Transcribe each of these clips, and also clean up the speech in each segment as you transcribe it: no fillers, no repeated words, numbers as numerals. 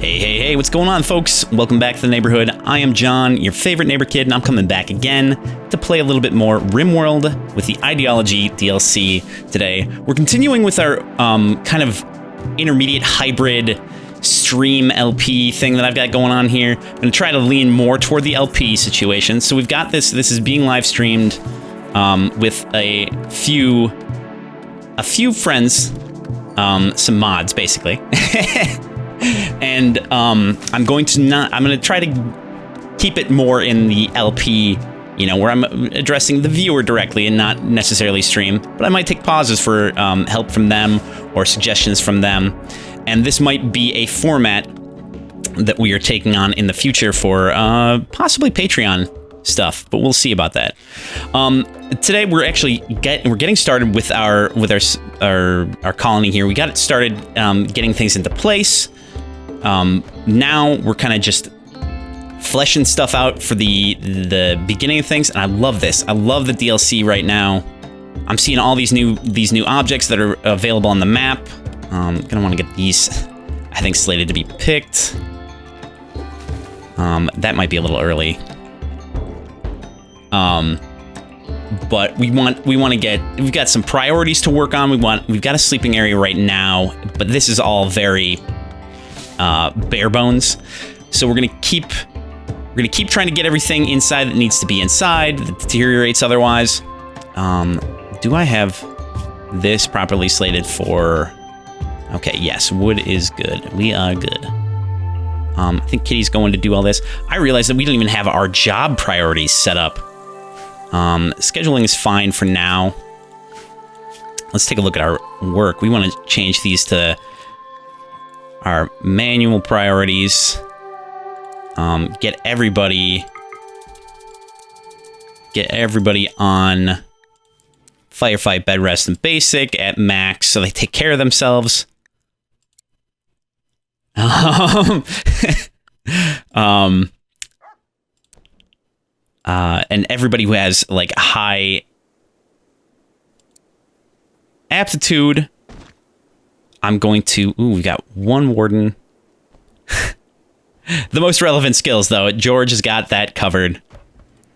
Hey, what's going on, folks? Welcome back to the neighborhood. I am John, your favorite neighbor kid, and I'm coming back again to play a little bit more RimWorld with the Ideology DLC today. We're continuing with our kind of intermediate hybrid stream LP thing that I've got going on here. I'm going to try to lean more toward the LP situation. So we've got this is being live streamed with a few friends, some mods, basically. And I'm going to try to keep it more in the LP, where I'm addressing the viewer directly and not necessarily stream, but I might take pauses for help from them or suggestions from them. And this might be a format that we are taking on in the future for possibly Patreon stuff, but we'll see about that. Today we're actually getting started with our colony here. We got it started getting things into place. Now we're kind of just fleshing stuff out for the beginning of things, and I love this. I love the DLC right now. I'm seeing all these new objects that are available on the map. Gonna want to get these, I think, slated to be picked. That might be a little early. But we've got some priorities to work on. We've got a sleeping area right now, but this is all very bare bones. So we're gonna keep trying to get everything inside that needs to be inside, that deteriorates otherwise. Do I have this properly slated for? Okay, yes, wood is good. We are good. I think Kitty's going to do all this. I realized that we don't even have our job priorities set up. Scheduling is fine for now. Let's take a look at our work. We want to change these to our manual priorities. Get everybody on firefight, bed rest, and basic at max, so they take care of themselves. And everybody who has like high aptitude, I'm going to. Ooh, we got one warden. The most relevant skills, though, George has got that covered.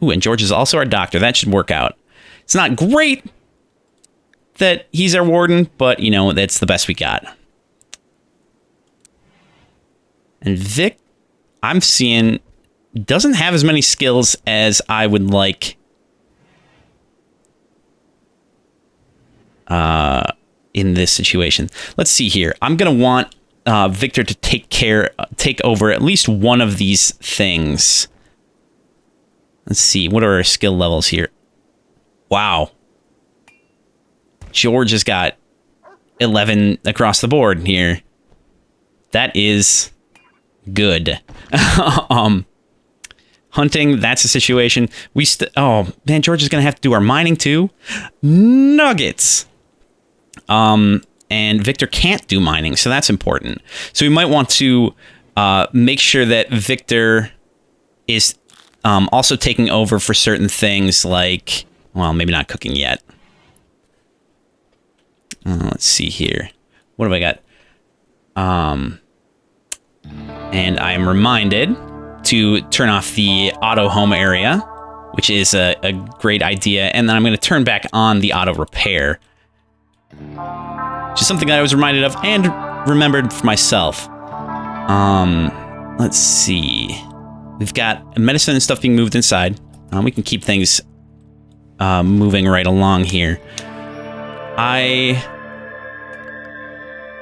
Ooh, and George is also our doctor. That should work out. It's not great that he's our warden, but, that's the best we got. And Vic, I'm seeing, doesn't have as many skills as I would like in this situation. Let's see here. I'm going to want Victor to take over at least one of these things. Let's see. What are our skill levels here? Wow. George has got 11 across the board here. That is good. Hunting, that's a situation. Oh, man, George is going to have to do our mining too. Nuggets. And Victor can't do mining, so that's important. So we might want to make sure that Victor is also taking over for certain things like, well, maybe not cooking yet. Let's see here. What have I got? And I am reminded to turn off the auto home area, which is a great idea. And then I'm going to turn back on the auto repair, which is something that I was reminded of and remembered for myself. Let's see. We've got medicine and stuff being moved inside. We can keep things moving right along here. I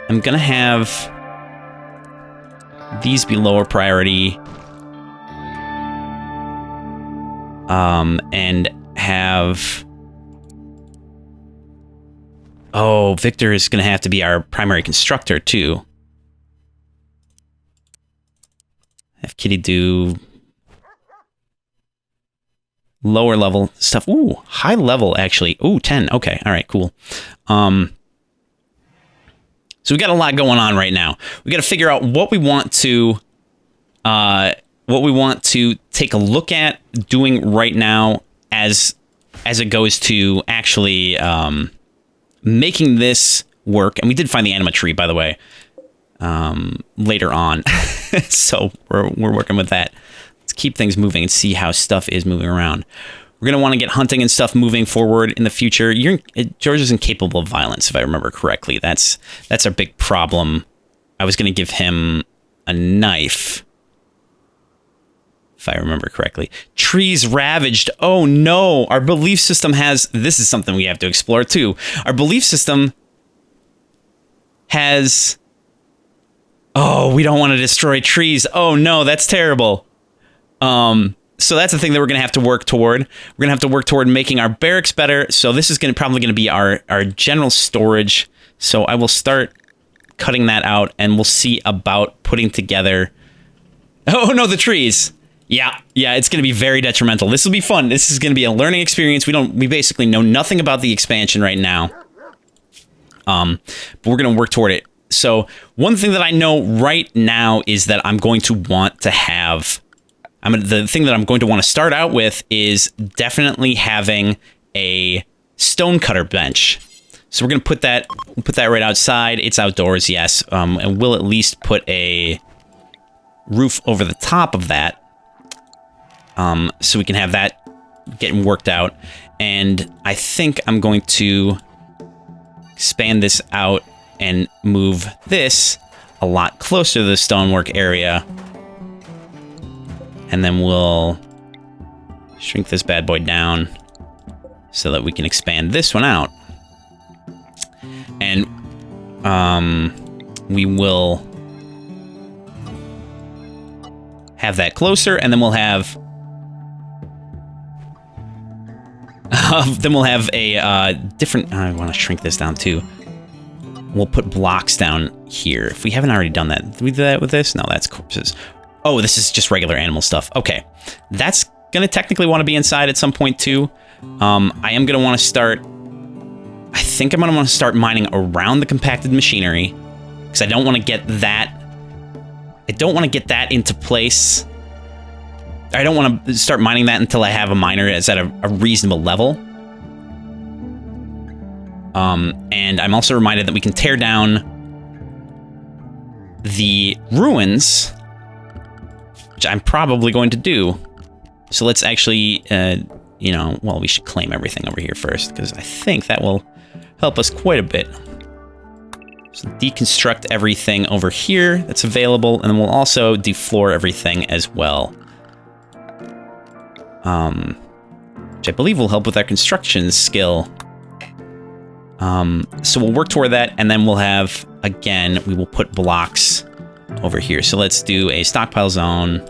am going to have these be lower priority. And have... Oh, Victor is going to have to be our primary constructor, too. Have Kitty do lower level stuff. Ooh, high level, actually. Ooh, 10. Okay, all right, cool. So we got a lot going on right now. We got to figure out what we want to take a look at doing right now as it goes to actually making this work. And we did find the anima tree, by the way, later on. So we're working with that. Let's keep things moving and see how stuff is moving around. We're going to want to get hunting and stuff moving forward in the future. George is incapable of violence, if I remember correctly. That's our big problem. I was going to give him a knife, if I remember correctly. Trees ravaged. Oh no, our belief system has... This is something we have to explore too. Our belief system has... Oh, we don't want to destroy trees. Oh no, that's terrible. So that's the thing that we're going to have to work toward. We're going to have to work toward making our barracks better. So this is probably going to be our general storage. So I will start cutting that out, and we'll see about putting together... Oh no, the trees. Yeah, it's going to be very detrimental. This will be fun. This is going to be a learning experience. We basically know nothing about the expansion right now. But we're going to work toward it. So one thing that I know right now is that I'm going to want to have... the thing that I'm going to want to start out with is definitely having a stonecutter bench. So we're going to put that right outside. It's outdoors, yes. And we'll at least put a roof over the top of that. So we can have that getting worked out. And I think I'm going to expand this out and move this a lot closer to the stonework area. And then we'll shrink this bad boy down so that we can expand this one out. And we will have that closer, and then we'll have a different... I want to shrink this down too. We'll put blocks down here. If we haven't already done that, did we do that with this? No, that's corpses. Oh, this is just regular animal stuff. Okay, that's gonna technically want to be inside at some point too. I am gonna want to start... I think I'm gonna want to start mining around the compacted machinery, because I don't want to get that... I don't want to get that into place. I don't want to start mining that until I have a miner that's at a reasonable level. And I'm also reminded that we can tear down the ruins, which I'm probably going to do. So let's actually, well, we should claim everything over here first, because I think that will help us quite a bit. So deconstruct everything over here that's available, and then we'll also defloor everything as well. Which I believe will help with our construction skill. So we'll work toward that, and then we'll have, again, we will put blocks over here. So let's do a stockpile zone.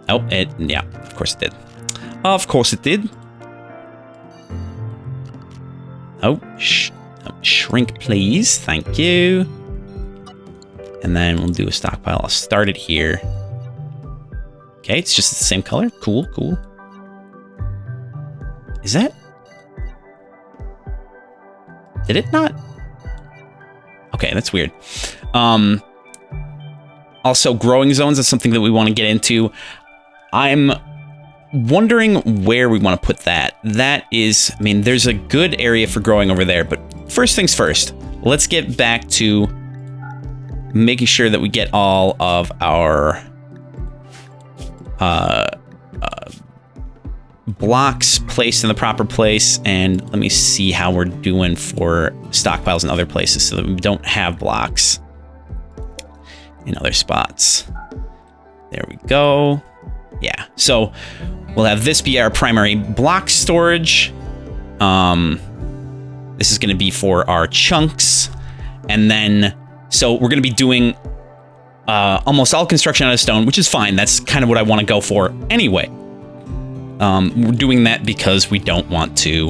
Oh, yeah, of course it did. Of course it did. Oh, shrink, please. Thank you. And then we'll do a stockpile. I'll start it here. Okay, it's just the same color. Cool, cool. Is that... Did it not? Okay, that's weird. Also, growing zones is something that we want to get into. I'm wondering where we want to put that. That is, I mean, there's a good area for growing over there, but first things first, let's get back to making sure that we get all of our blocks placed in the proper place, and let me see how we're doing for stockpiles in other places so that we don't have blocks in other spots. There we go. Yeah, so we'll have this be our primary block storage. This is going to be for our chunks, and then so we're going to be doing almost all construction out of stone, which is fine. That's kind of what I want to go for anyway. We're doing that because we don't want to,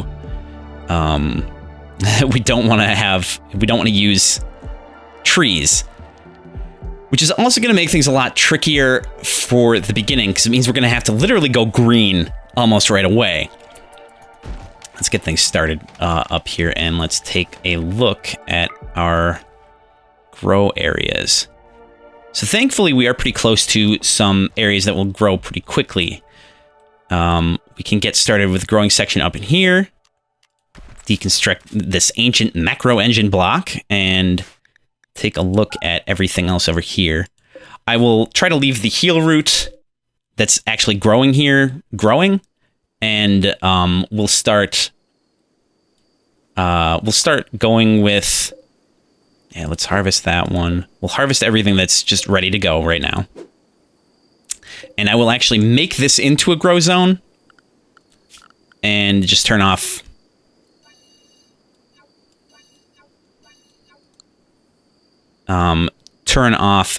we don't want to use trees, which is also going to make things a lot trickier for the beginning, because it means we're going to have to literally go green almost right away. Let's get things started up here, and let's take a look at our grow areas. So thankfully, we are pretty close to some areas that will grow pretty quickly. We can get started with growing section up in here, deconstruct this ancient macro engine block, and take a look at everything else over here. I will try to leave the heal root that's actually growing here growing, and we'll start going with, yeah, let's harvest that one. We'll harvest everything that's just ready to go right now. And I will actually make this into a grow zone and just turn off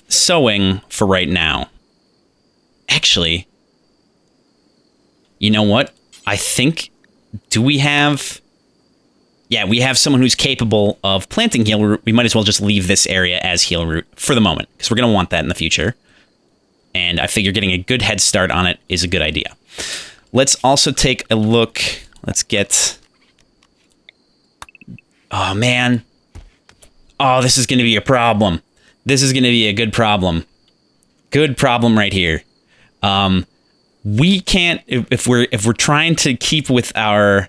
sowing for right now. Actually, you know what? I think, do we have... Yeah, we have someone who's capable of planting heal root. We might as well just leave this area as heal root for the moment, because we're going to want that in the future. And I figure getting a good head start on it is a good idea. Let's also take a look. Let's get... Oh, man. Oh, this is going to be a problem. This is going to be a good problem. Good problem right here. We can't... If we're trying to keep with our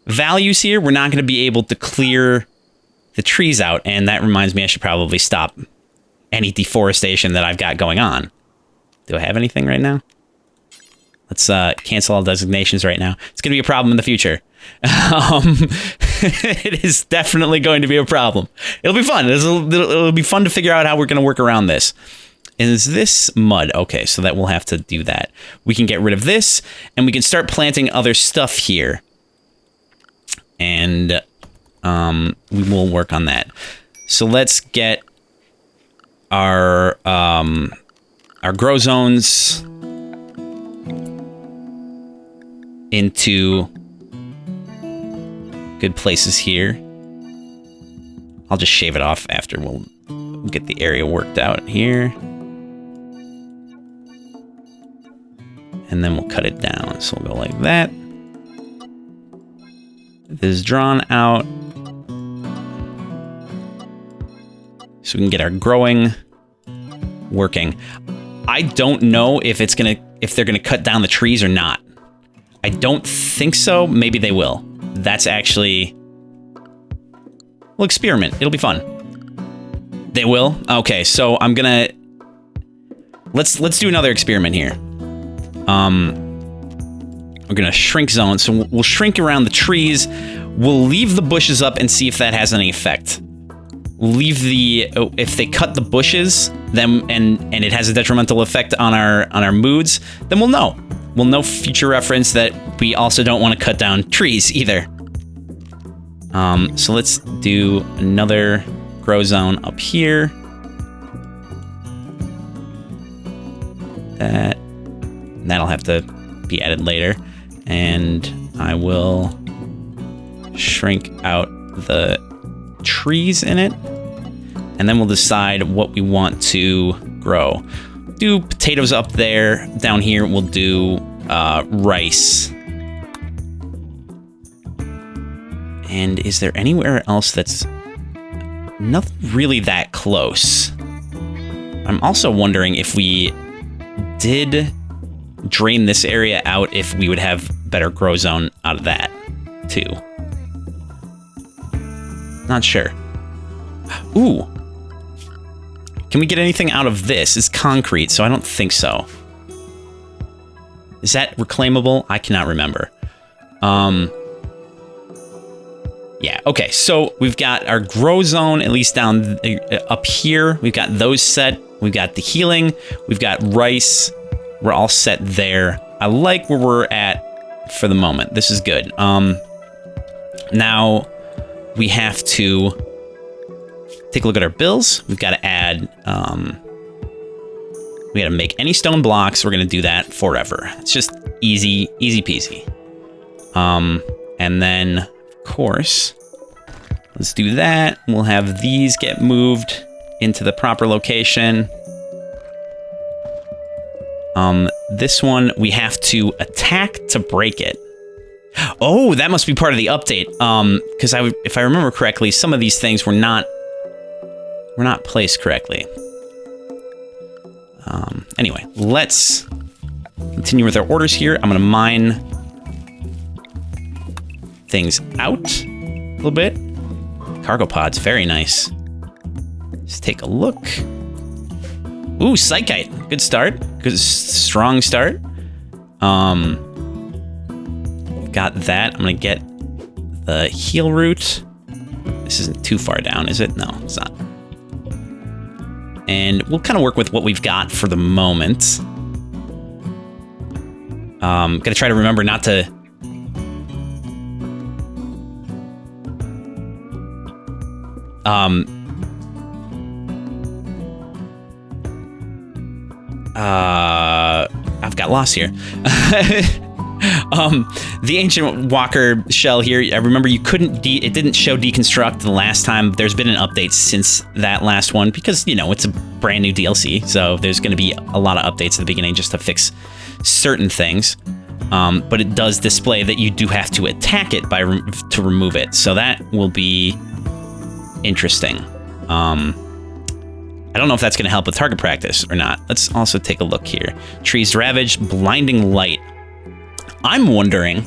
values here, we're not going to be able to clear the trees out. And that reminds me, I should probably stop any deforestation that I've got going on. Do I have anything right now? Let's cancel all designations right now. It's going to be a problem in the future. It is definitely going to be a problem. It'll be fun. It'll be fun to figure out how we're going to work around this. Is this mud? Okay, so that we'll have to do that. We can get rid of this, and we can start planting other stuff here. And we will work on that. So let's get our grow zones into good places here. I'll just shave it off after we'll get the area worked out here. And then we'll cut it down. So we'll go like that. This is drawn out. So we can get our growing working. I don't know if they're gonna cut down the trees or not. I don't think so. Maybe they will. That's actually... We'll experiment. It'll be fun. They will? Okay, so I'm gonna... Let's do another experiment here. We're gonna shrink zone, so we'll shrink around the trees. We'll leave the bushes up and see if that has any effect. We'll leave the... if they cut the bushes, then and it has a detrimental effect on our moods, then we'll know. We'll know future reference that we also don't want to cut down trees either. So let's do another grow zone up here. That'll have to be added later. And I will shrink out the trees in it. And then we'll decide what we want to grow. Do potatoes up there. Down here, we'll do rice. And is there anywhere else that's nothing really that close? I'm also wondering if we did drain this area out, if we would have better grow zone out of that too. Not sure. Ooh. Can we get anything out of this? It's concrete, so I don't think so. Is that reclaimable? I cannot remember. Yeah, okay, so we've got our grow zone, at least down up here. We've got those set. We've got the healing. We've got rice. We're all set there. I like where we're at for the moment. This is good. Now we have to take a look at our bills. We've got to add, we got to make any stone blocks. We're going to do that forever. It's just easy peasy. And then, of course, let's do that. We'll have these get moved into the proper location. This one, we have to attack to break it. Oh, that must be part of the update. Because if I remember correctly, some of these things were not placed correctly. Anyway, let's continue with our orders here. I'm gonna mine things out a little bit. Cargo pods, very nice. Let's take a look. Ooh, Psychite. Good start. Good, strong start. Got that. I'm gonna get the heal root. This isn't too far down, is it? No, it's not. And we'll kind of work with what we've got for the moment. Gotta try to remember not to... I've got lost here. The Ancient Walker shell here, I remember you couldn't, it didn't show deconstruct the last time. There's been an update since that last one because, you know, it's a brand new DLC. So there's going to be a lot of updates at the beginning just to fix certain things. But it does display that you do have to attack it to remove it. So that will be interesting. I don't know if that's going to help with target practice or not. Let's also take a look here. Trees ravaged, blinding light. I'm wondering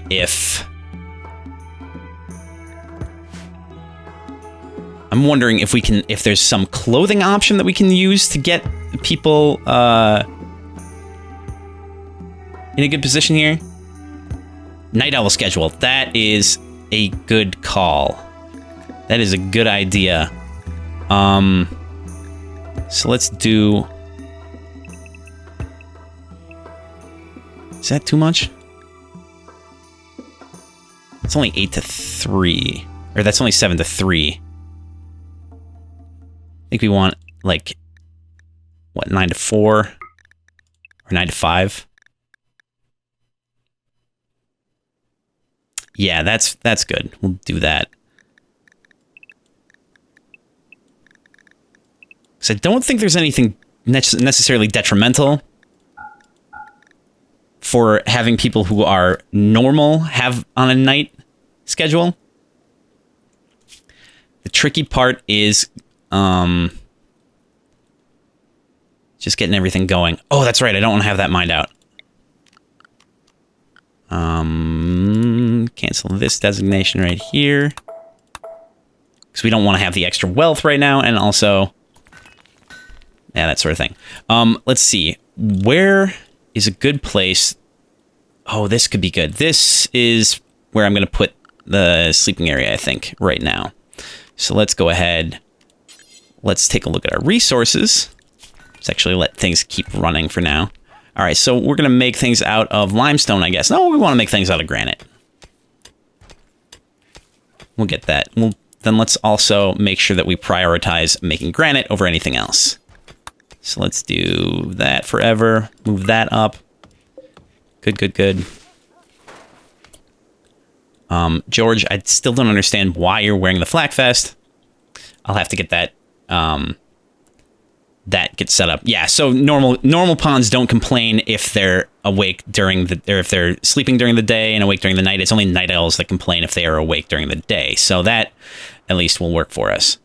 if we can, if there's some clothing option that we can use to get people in a good position here. Night Owl schedule. That is a good call. That is a good idea. So let's do... Is that too much? It's only 8 to 3. Or that's only 7 to 3. I think we want, like, what, 9 to 4? Or 9 to 5? Yeah, that's good. We'll do that. So I don't think there's anything necessarily detrimental for having people who are normal have on a night schedule. The tricky part is just getting everything going. Oh, that's right. I don't want to have that mined out. Cancel this designation right here. Because we don't want to have the extra wealth right now. And also... yeah, that sort of thing. Let's see. Where is a good place? Oh, this could be good. This is where I'm going to put the sleeping area, I think, right now. So let's go ahead. Let's take a look at our resources. Let's actually let things keep running for now. All right, so we're going to make things out of limestone, I guess. No, we want to make things out of granite. We'll get that. Then let's also make sure that we prioritize making granite over anything else. So let's do that forever. Move that up. Good, good, good. George, I still don't understand why you're wearing the flak vest. I'll have to get that that gets set up. Yeah, so normal pawns don't complain if they're awake during the, or if they're sleeping during the day and awake during the night. It's only night owls that complain if they are awake during the day. So that at least will work for us.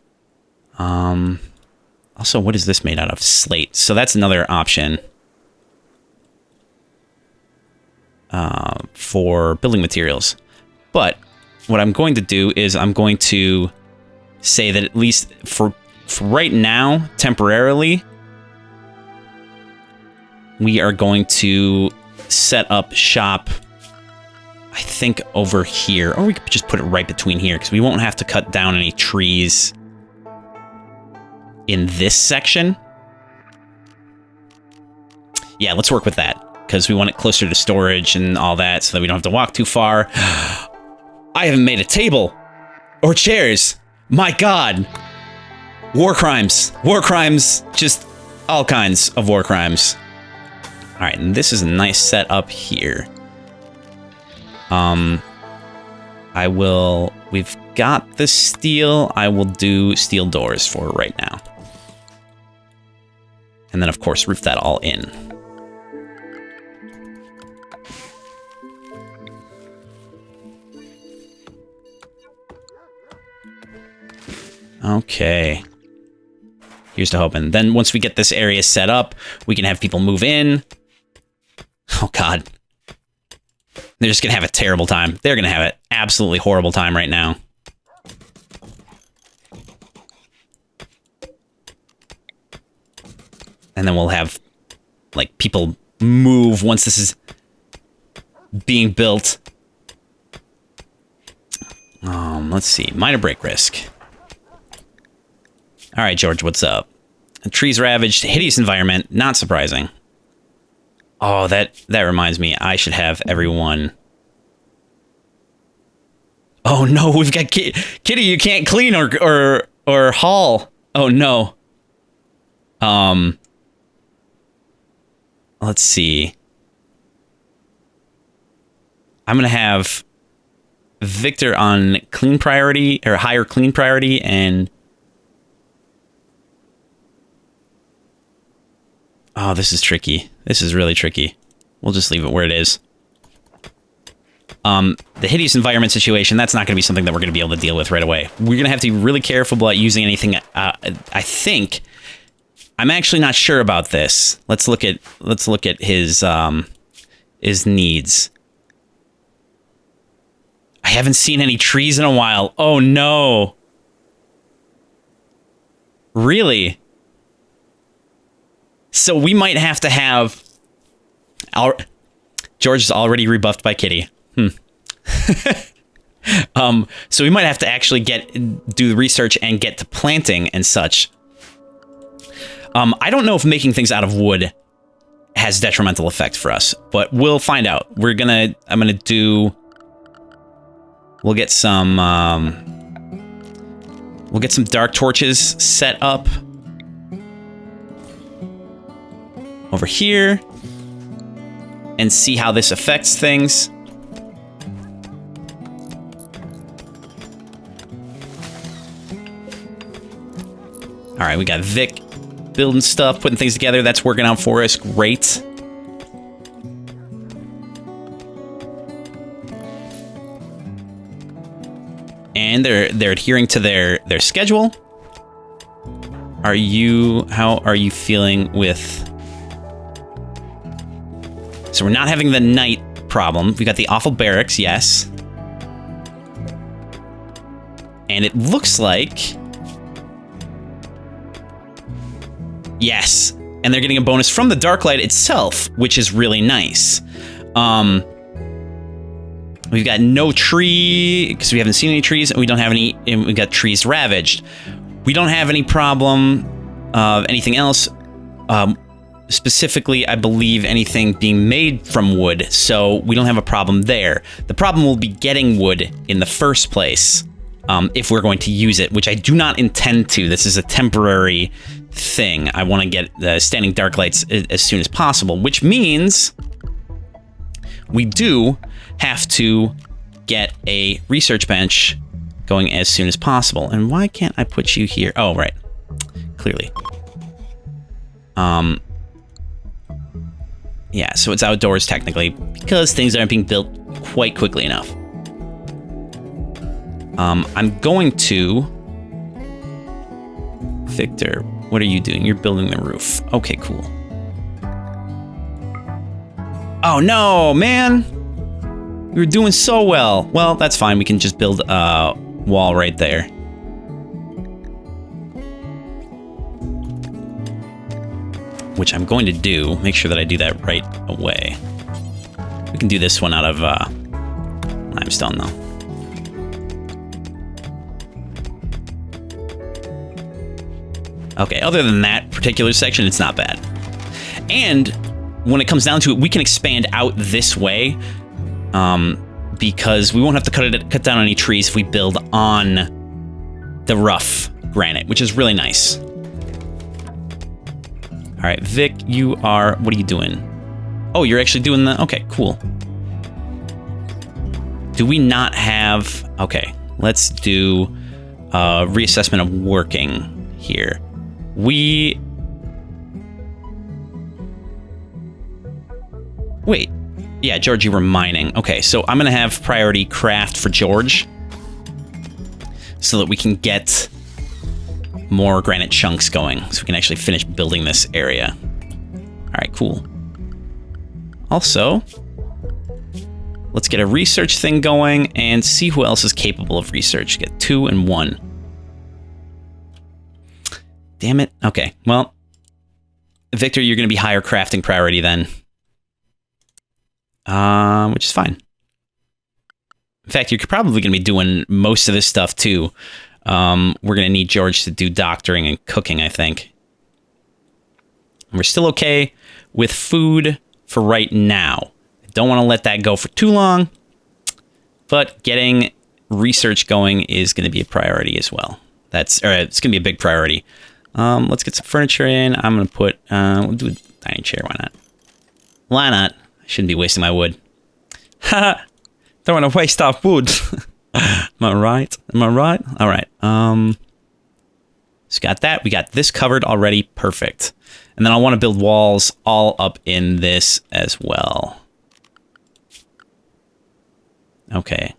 Also, what is this made out of? Slate. So that's another option for building materials. But what I'm going to do is I'm going to say that at least for right now, temporarily, we are going to set up shop, I think, over here. Or we could just put it right between here, because we won't have to cut down any trees in this section. Yeah, let's work with that, because we want it closer to storage and all that, so that we don't have to walk too far. I haven't made a table or chairs. My God. War crimes. War crimes. Just all kinds of war crimes. All right, and this is a nice setup here. We've got the steel. I will do steel doors for right now. And then, of course, roof that all in. Okay. Here's to hoping. Then once we get this area set up, we can have people move in. Oh, God. They're just going to have a terrible time. They're going to have an absolutely horrible time right now. And then we'll have, like, people move once this is being built. Let's see. Minor break risk. All right, George, what's up? Trees ravaged. Hideous environment. Not surprising. Oh, that reminds me. I should have everyone... Oh, no, we've got... Kitty, you can't clean or haul. Oh, no. Let's see. I'm going to have Victor on clean priority, or higher clean priority, and... Oh, this is tricky. This is really tricky. We'll just leave it where it is. The hideous environment situation, that's not going to be something that we're going to be able to deal with right away. We're going to have to be really careful about using anything. I think... I'm actually not sure about this. Let's look at his needs. I haven't seen any trees in a while. Oh no. Really? So we might have to have George is already rebuffed by Kitty. So we might have to actually do the research and get to planting and such. I don't know if making things out of wood has detrimental effect for us, but we'll find out. We'll get some dark torches set up over here and see how this affects things. All right, we got Vic building stuff, putting things together. That's working out for us. Great. And they're adhering to their schedule. How are you feeling with... So we're not having the night problem. We got the awful barracks, yes. And it looks like... Yes, and they're getting a bonus from the dark light itself, which is really nice. We've got no tree, because we haven't seen any trees, and we don't have any, and we got trees ravaged. We don't have any problem of anything else. Specifically, I believe anything being made from wood, so we don't have a problem there. The problem will be getting wood in the first place, if we're going to use it, which I do not intend to. This is a temporary thing. I want to get the standing dark lights as soon as possible, which means we do have to get a research bench going as soon as possible. And why can't I put you here? Oh, right. Clearly. Yeah, so it's outdoors technically because things aren't being built quite quickly enough. I'm going to... Victor, what are you doing? You're building the roof. Okay, cool. Oh no, man! We were doing so well. Well, that's fine. We can just build a wall right there. Which I'm going to do. Make sure that I do that right away. We can do this one out of limestone, though. Okay, other than that particular section, it's not bad. And when it comes down to it, we can expand out this way because we won't have to cut down any trees if we build on the rough granite, which is really nice. All right, Vic, what are you doing? Oh, you're actually doing the, okay, cool. Do we not have, okay, let's do reassessment of working here. Wait, yeah, George, you were mining. Okay, so I'm gonna have priority craft for George so that we can get more granite chunks going, so we can actually finish building this area. All right, cool. Also, let's get a research thing going and see who else is capable of research. Get 2 and 1. Damn it. Okay, well, Victor, you're going to be higher crafting priority then. Which is fine. In fact, you're probably going to be doing most of this stuff too. We're going to need George to do doctoring and cooking, I think. And we're still okay with food for right now. I don't want to let that go for too long, but getting research going is going to be a priority as well. It's going to be a big priority. Let's get some furniture in. I'm going to put, we'll do a dining chair. Why not? Why not? I shouldn't be wasting my wood. Ha! Don't want to waste our wood. Am I right? Am I right? All right. So got that. We got this covered already. Perfect. And then I want to build walls all up in this as well. Okay.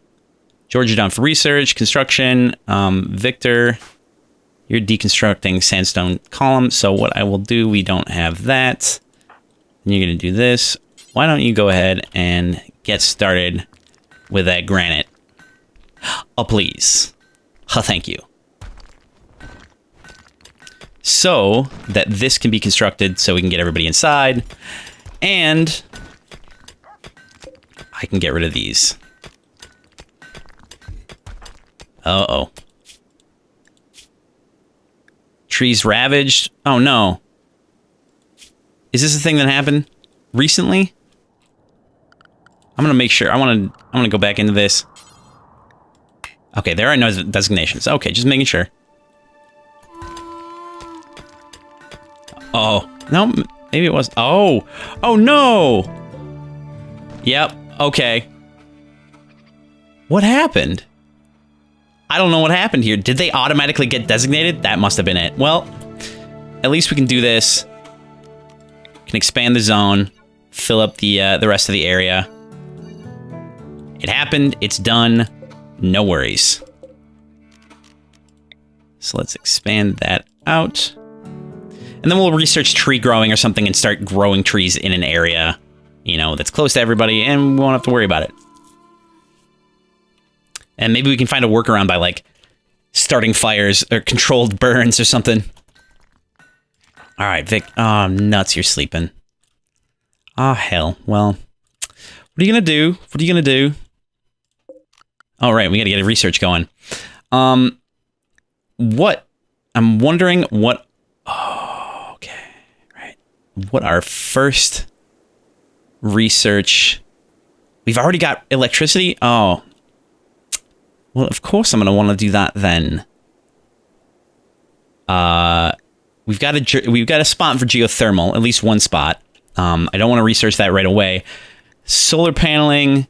George, you're down for research, construction. Victor, you're deconstructing sandstone column. So what I will do, we don't have that. And you're going to do this. Why don't you go ahead and get started with that granite? Oh, please. Oh, thank you. So that this can be constructed so we can get everybody inside. And I can get rid of these. Uh-oh. Trees ravaged? Oh, no. Is this a thing that happened recently? I'm going to make sure. I want to go back into this. Okay, there are no designations. Okay, just making sure. Oh, no, maybe it was. Oh, oh no. Yep, okay. What happened? I don't know what happened here. Did they automatically get designated? That must have been it. Well, at least we can do this. Can expand the zone, fill up the rest of the area. It happened. It's done. No worries. So let's expand that out. And then we'll research tree growing or something and start growing trees in an area, you know, that's close to everybody, and we won't have to worry about it. And maybe we can find a workaround by, like, starting fires or controlled burns or something. All right, Vic. Oh, nuts, you're sleeping. Oh, hell. Well, what are you going to do? What are you going to do? All right, we got to get a research going. What? I'm wondering what... Oh, okay. Right. What our first research... We've already got electricity? Oh. Well, of course I'm going to want to do that then. We've got a spot for geothermal, at least one spot. I don't want to research that right away. Solar paneling,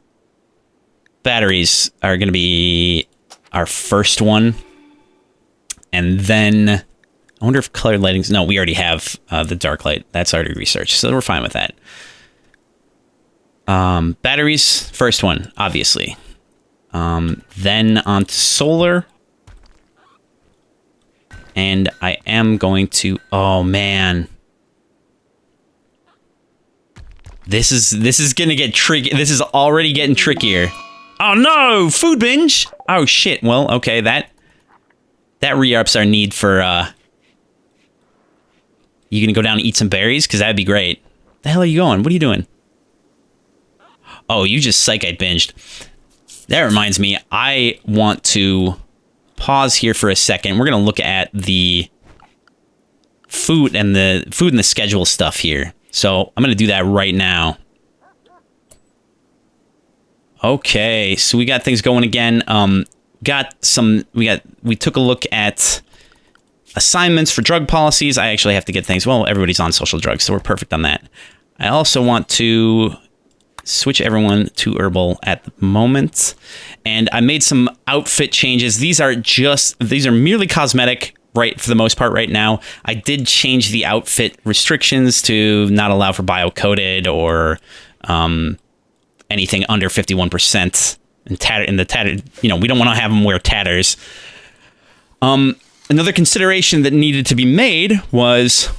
batteries are going to be our first one. And then I wonder if colored lighting's... No, we already have the dark light. That's already researched, so we're fine with that. Batteries, first one, obviously. Then on to solar. And I am going to... Oh, man. This is gonna get tricky. This is already getting trickier. Oh, no! Food binge! Oh, shit. Well, okay, that re-ups our need for... You gonna go down and eat some berries? Because that'd be great. The hell are you going? What are you doing? Oh, you just psychite binged. That reminds me, I want to pause here for a second. We're going to look at the food and the schedule stuff here. So I'm going to do that right now. Okay, so we got things going again. We took a look at assignments for drug policies. I actually have to get things. Well, everybody's on social drugs, so we're perfect on that. I also want to switch everyone to herbal at the moment. And I made some outfit changes. These are merely cosmetic, right, for the most part right now. I did change the outfit restrictions to not allow for bio-coded or anything under 51%. And the tattered, you know, we don't want to have them wear tatters. Another consideration that needed to be made was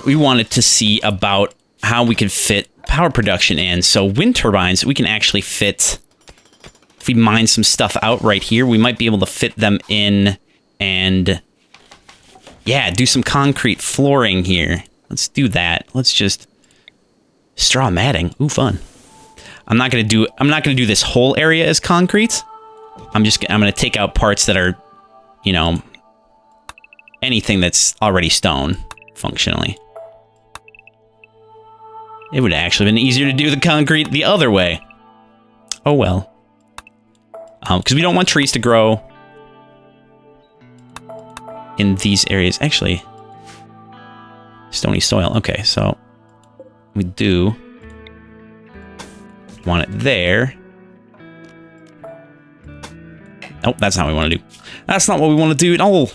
we wanted to see about how we could fit power production in. So wind turbines, we can actually fit, if we mine some stuff out right here, we might be able to fit them in and, yeah, do some concrete flooring here. Let's do that. Let's just straw matting. Ooh, fun. I'm not gonna do this whole area as concrete. I'm gonna take out parts that are, you know, anything that's already stone, functionally. It would actually have been easier to do the concrete the other way. Oh well. Because we don't want trees to grow in these areas. Actually, stony soil. Okay, so we do want it there. Nope, that's not what we want to do. That's not what we want to do at all.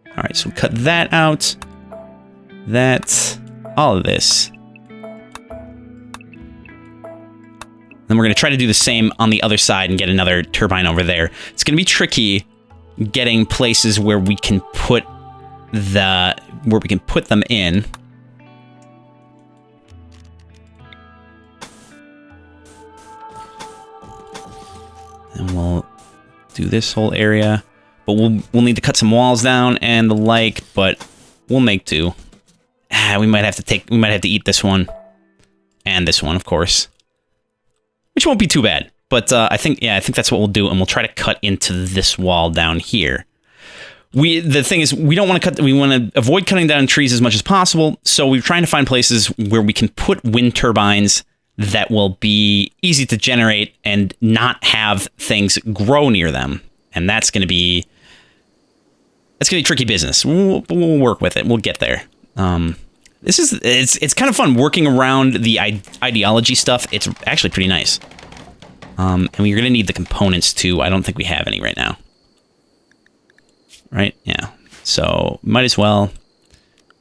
All right, so cut that out. That's all of this. Then we're going to try to do the same on the other side and get another turbine over there. It's going to be tricky getting places where we can put them in. And we'll do this whole area, but we'll need to cut some walls down and the like, but we'll make do. We might have to eat this one and this one, of course. Which won't be too bad, but I think that's what we'll do, and we'll try to cut into this wall down here. The thing is, we want to avoid cutting down trees as much as possible, so we're trying to find places where we can put wind turbines that will be easy to generate and not have things grow near them, and that's going to be tricky business. We'll work with it. We'll get there. It's kind of fun working around the ideology stuff. It's actually pretty nice. And we're going to need the components too. I don't think we have any right now. Right? Yeah. So might as well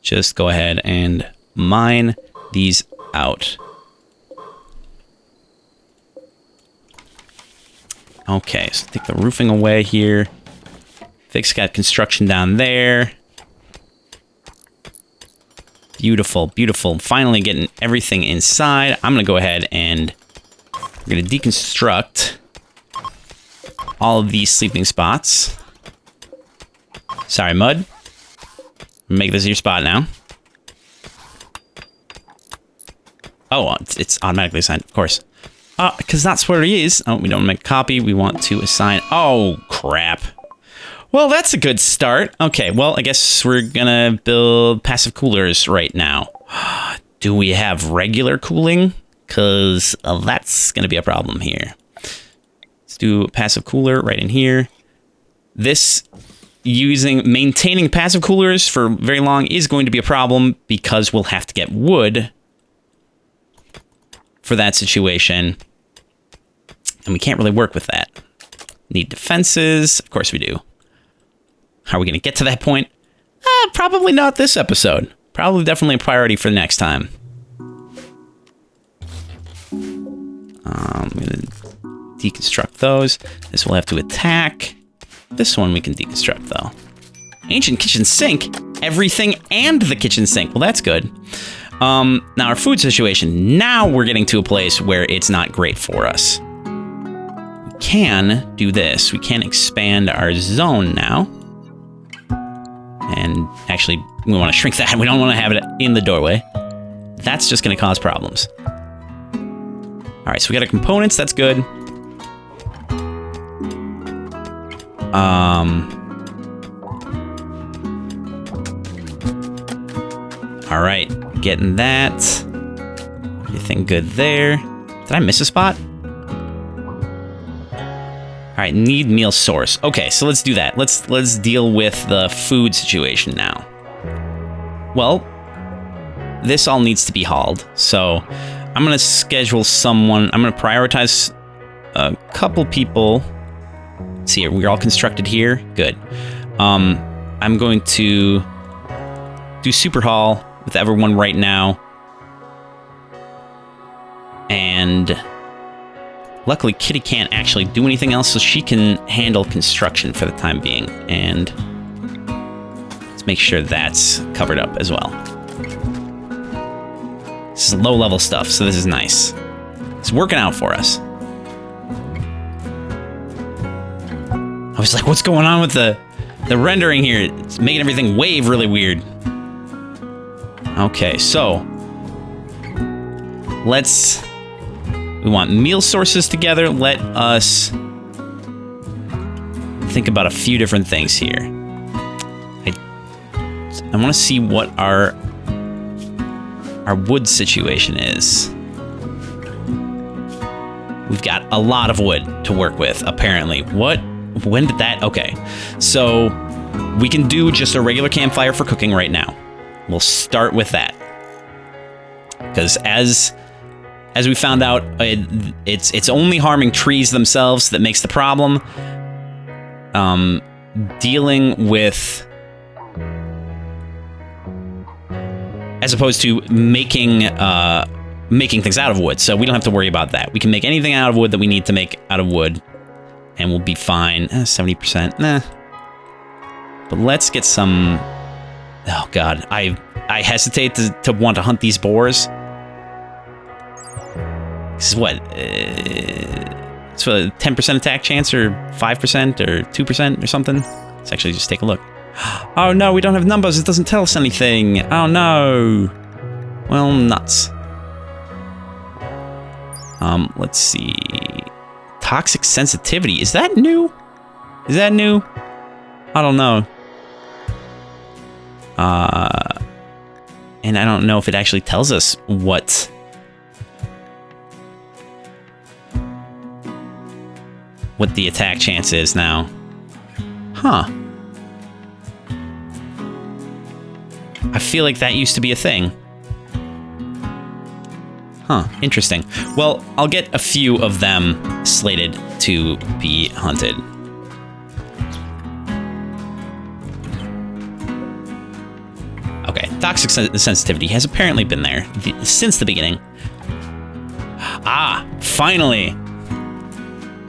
just go ahead and mine these out. Okay, so take the roofing away here. Vic's got construction down there. Beautiful, beautiful. Finally getting everything inside. I'm going to go ahead and we're going to deconstruct all of these sleeping spots. Sorry, mud. Make this your spot now. Oh, it's automatically assigned, of course. Because that's where he is. Oh, we don't make a copy. We want to assign. Oh, crap. Well, that's a good start. Okay, well, I guess we're gonna build passive coolers right now. Do we have regular cooling? Because that's gonna be a problem here. Let's do a passive cooler right in here. Maintaining passive coolers for very long is going to be a problem because we'll have to get wood for that situation. And we can't really work with that. Need defenses. Of course we do. How are we going to get to that point? Probably not this episode. Probably definitely a priority for the next time. I'm going to deconstruct those. This will have to attack. This one we can deconstruct, though. Ancient kitchen sink? Everything and the kitchen sink. Well, that's good. Now, our food situation. Now we're getting to a place where it's not great for us. We can do this. We can expand our zone now. And actually, we want to shrink that. We don't want to have it in the doorway. That's just going to cause problems. All right, so we got our components. That's good. All right, getting that. Everything good there. Did I miss a spot? All right, need meal source. Okay, so let's do that. Let's deal with the food situation now. Well, this all needs to be hauled. So I'm gonna schedule someone. I'm gonna prioritize a couple people. Let's see here, we're all constructed here. Good. I'm going to do super haul with everyone right now. And luckily, Kitty can't actually do anything else, so she can handle construction for the time being. And let's make sure that's covered up as well. This is low-level stuff, so this is nice. It's working out for us. I was like, what's going on with the rendering here? It's making everything wave really weird. Okay, so we want meal sources together. Let us think about a few different things here. I want to see what our wood situation is. We've got a lot of wood to work with, apparently. When did that? Okay, so we can do just a regular campfire for cooking right now. We'll start with that. Because as we found out, it's only harming trees themselves that makes the problem. Dealing with, as opposed to making things out of wood, so we don't have to worry about that. We can make anything out of wood that we need to make out of wood, and we'll be fine. 70%, nah. But let's get some. Oh God, I hesitate to want to hunt these boars. This is what? It's a 10% attack chance, or 5%, or 2%, or something. Let's actually just take a look. Oh no, we don't have numbers. It doesn't tell us anything. Oh no. Well, nuts. Let's see. Toxic sensitivity. Is that new? Is that new? I don't know. And I don't know if it actually tells us what the attack chance is now. Huh. I feel like that used to be a thing. Huh, interesting. Well, I'll get a few of them slated to be hunted. Okay, toxic sensitivity has apparently been there since the beginning. Ah, finally!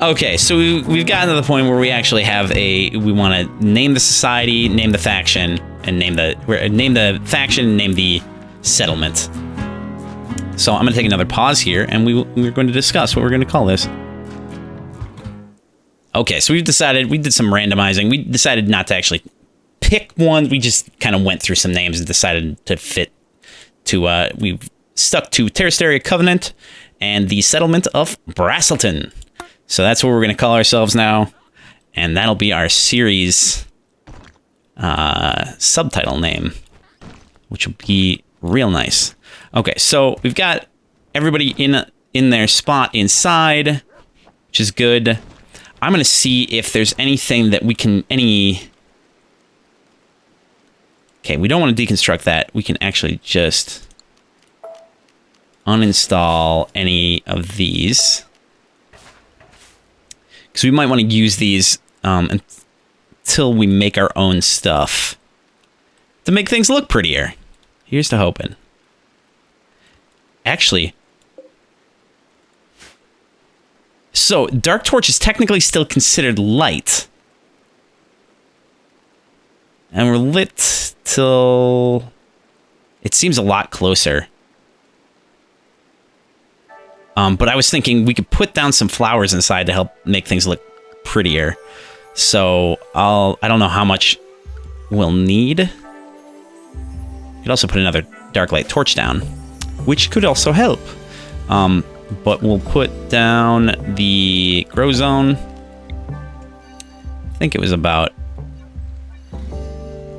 Okay, so we've gotten to the point where we actually have we want to name the society, name the faction, and name the faction, name the settlement. So I'm going to take another pause here, and we're going to discuss what we're going to call this. Okay, so we did some randomizing. We decided not to actually pick one. We just kind of went through some names and decided to fit to, we've stuck to Terrastaria Covenant and the settlement of Braselton. So that's what we're going to call ourselves now, and that'll be our series subtitle name, which will be real nice. Okay, so we've got everybody in their spot inside, which is good. I'm going to see if there's anything that we can, Okay, we don't want to deconstruct that. We can actually just uninstall any of these, because we might want to use these until we make our own stuff to make things look prettier. Here's to hoping. Actually, so Dark Torch is technically still considered light. And we're lit till... It seems a lot closer. But I was thinking we could put down some flowers inside to help make things look prettier. So I don't know how much we'll need. You could also put another dark light torch down, which could also help. But we'll put down the grow zone. I think it was about...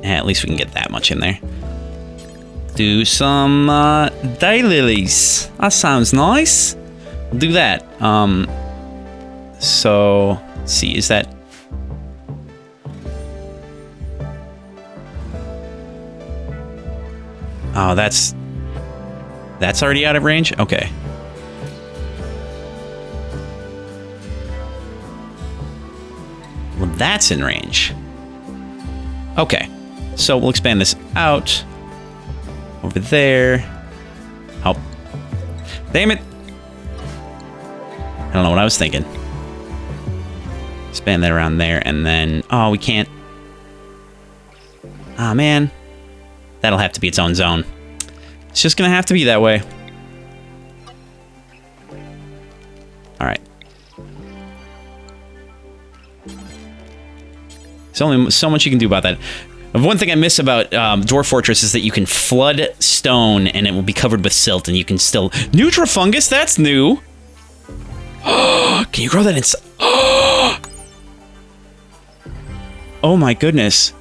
at least we can get that much in there. Do some daylilies. That sounds nice. We'll do that. So, let's see, is that... Oh, that's already out of range? Okay. Well, that's in range. Okay. So we'll expand this out. Over there. Oh. Damn it. I don't know what I was thinking. Expand that around there, and then... Oh, we can't... Ah, man. That'll have to be its own zone. It's just gonna have to be that way. Alright. There's only so much you can do about that. One thing I miss about Dwarf Fortress is that you can flood stone and it will be covered with silt, and you can still... Nutrifungus, that's new! Can you grow that inside? Oh my goodness.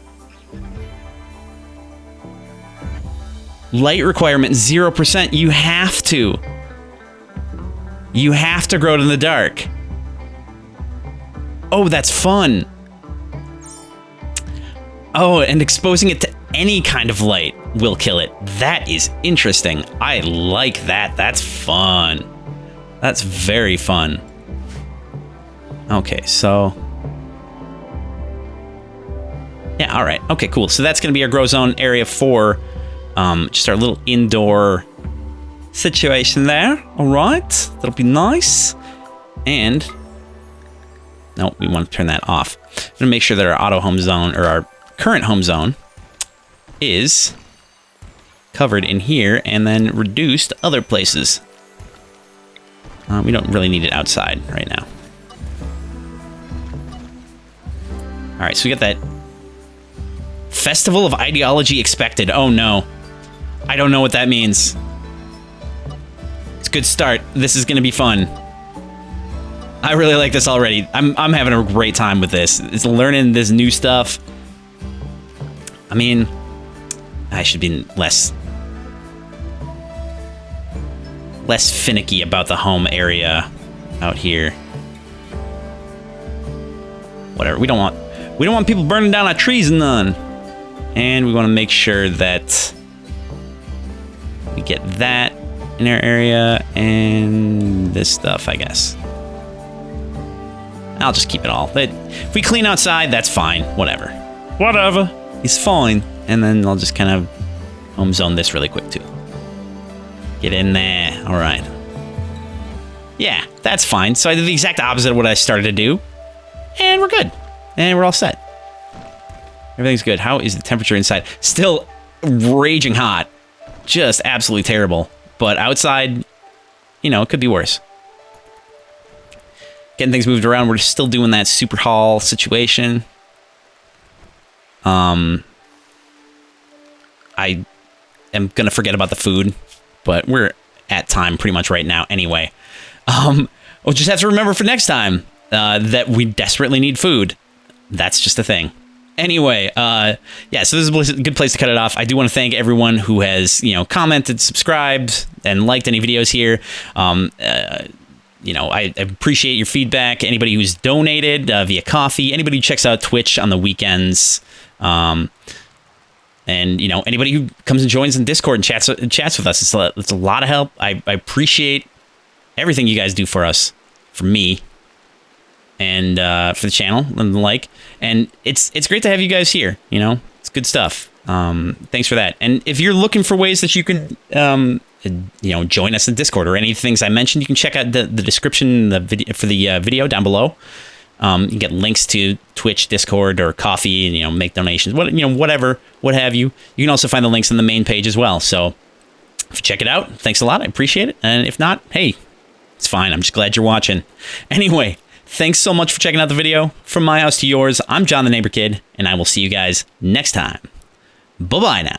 Light requirement 0%. You have to. You have to grow it in the dark. Oh, that's fun. Oh, and exposing it to any kind of light will kill it. That is interesting. I like that. That's fun. That's very fun. Okay, so... yeah, all right. Okay, cool. So that's going to be our grow zone area 4. Just our little indoor situation there. All right. That'll be nice. And... no, we want to turn that off. I'm going to make sure that our auto home zone, or our current home zone, is covered in here and then reduced other places. We don't really need it outside right now. All right, so we got that Festival of Ideology expected. Oh no. I don't know what that means. It's a good start. This is going to be fun. I really like this already. I'm having a great time with this. It's learning this new stuff. I mean, I should be less finicky about the home area out here. Whatever. We don't want people burning down our trees and none. And we want to make sure that we get that in our area and this stuff, I guess. I'll just keep it all. If we clean outside, that's fine. Whatever. Whatever. It's fine. And then I'll just kind of home zone this really quick, too. Get in there. All right. Yeah, that's fine. So I did the exact opposite of what I started to do. And we're good. And we're all set. Everything's good. How is the temperature inside? Still raging hot. Just absolutely terrible. But outside, you know, it could be worse. Getting things moved around. We're still doing that super haul situation. I am going to forget about the food, but we're at time pretty much right now anyway. We'll just have to remember for next time that we desperately need food. That's just a thing. Anyway, yeah, so this is a good place to cut it off. I do want to thank everyone who has, you know, commented, subscribed, and liked any videos here. You know, I appreciate your feedback. Anybody who's donated via Coffee, anybody who checks out Twitch on the weekends, and, you know, anybody who comes and joins in Discord and chats with us. It's a lot of help. I appreciate everything you guys do for us, for me, and for the channel and the like. And it's great to have you guys here. You know, it's good stuff. Thanks for that. And if you're looking for ways that you can, you know, join us in Discord or any of the things I mentioned, you can check out the description for the video down below. You can get links to Twitch, Discord, or Coffee, and, you know, make donations, whatever, what have you. You can also find the links on the main page as well. So if you check it out, thanks a lot. I appreciate it. And if not, hey, it's fine. I'm just glad you're watching. Anyway, thanks so much for checking out the video. From my house to yours, I'm John the Neighbor Kid, and I will see you guys next time. Bye-bye now.